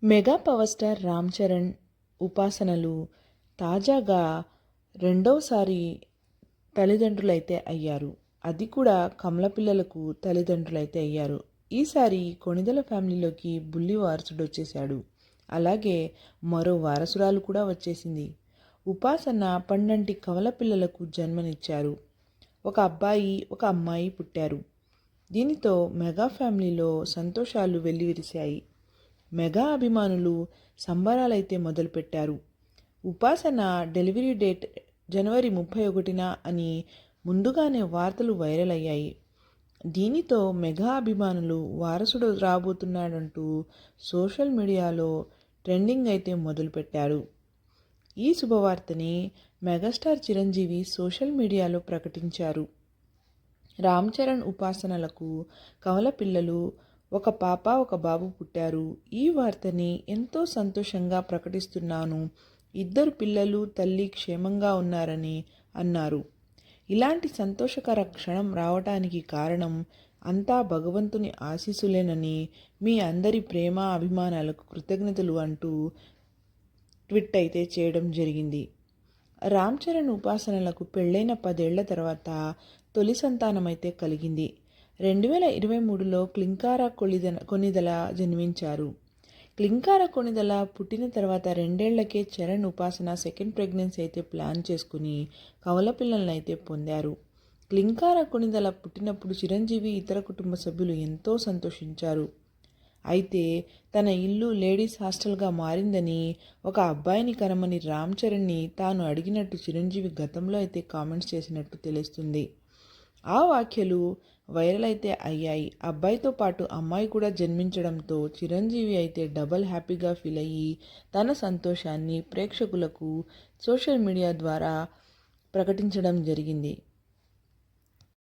Mega power star Ram Charan ఉపాసనలు తాజాగా రెండవసారి తల్లిదండ్రులైతే అయ్యారు. అది కూడా కమల పిల్లలకు తల్లిదండ్రులైతే అయ్యారు. ఈసారి కొణిదెల ఫ్యామిలీలోకి బుల్లి వారసుడు వచ్చేశాడు. అలాగే మరో వారసురాలు కూడా వచ్చేసింది. ఉపాసన పండంటి కవల పిల్లలకు జన్మనిచ్చారు. ఒక అబ్బాయి ఒక అమ్మాయి పుట్టారు. దీనితో మెగా ఫ్యామిలీలో సంతోషాలు వెల్లివిరిశాయి. మెగా అభిమానులు సంబరాలైతే మొదలుపెట్టారు. ఉపాసన డెలివరీ డేట్ జనవరి 31న అని ముందుగానే వార్తలు వైరల్ అయ్యాయి. దీనితో మెగా అభిమానులు వారసుడు రాబోతున్నాడంటూ సోషల్ మీడియాలో ట్రెండింగ్ అయితే మొదలుపెట్టారు. ఈ శుభవార్తని మెగాస్టార్ చిరంజీవి సోషల్ మీడియాలో ప్రకటించారు. రామ్ చరణ్ ఉపాసనలకు కవల పిల్లలు ఒక పాప ఒక బాబు పుట్టారు. ఈ వార్తని ఎంతో సంతోషంగా ప్రకటిస్తున్నాను. ఇద్దరు పిల్లలు తల్లి క్షేమంగా ఉన్నారని అన్నారు. ఇలాంటి సంతోషకర క్షణం రావటానికి కారణం అంతా భగవంతుని ఆశీస్సులేనని, మీ అందరి ప్రేమ అభిమానాలకు కృతజ్ఞతలు అంటూ ట్వీట్ అయితే చేయడం జరిగింది. రామ్ చరణ్ ఉపాసనలకు పెళ్ళైన 10 ఏళ్ల తర్వాత తొలి సంతానమైతే కలిగింది. 2023లో క్లింకార కొణిదెల జన్మించారు. క్లింకార కొణిదెల పుట్టిన తర్వాత 2 ఏళ్లకే చరణ్ ఉపాసన సెకండ్ ప్రెగ్నెన్సీ అయితే ప్లాన్ చేసుకుని కవల పిల్లలను అయితే పొందారు. క్లింకార కొణిదెల పుట్టినప్పుడు చిరంజీవి ఇతర కుటుంబ సభ్యులు ఎంతో సంతోషించారు. అయితే తన ఇల్లు లేడీస్ హాస్టల్గా మారిందని, ఒక అబ్బాయిని కనమని రామ్ చరణ్ని తాను అడిగినట్టు చిరంజీవి గతంలో అయితే కామెంట్స్ చేసినట్టు తెలుస్తుంది. ఆ వ్యాఖ్యలు వైరల్ అయితే అయ్యాయి. అబ్బాయితో పాటు అమ్మాయి కూడా జన్మించడంతో చిరంజీవి అయితే డబల్ హ్యాపీగా ఫీల్ అయ్యి తన సంతోషాన్ని ప్రేక్షకులకు సోషల్ మీడియా ద్వారా ప్రకటించడం జరిగింది.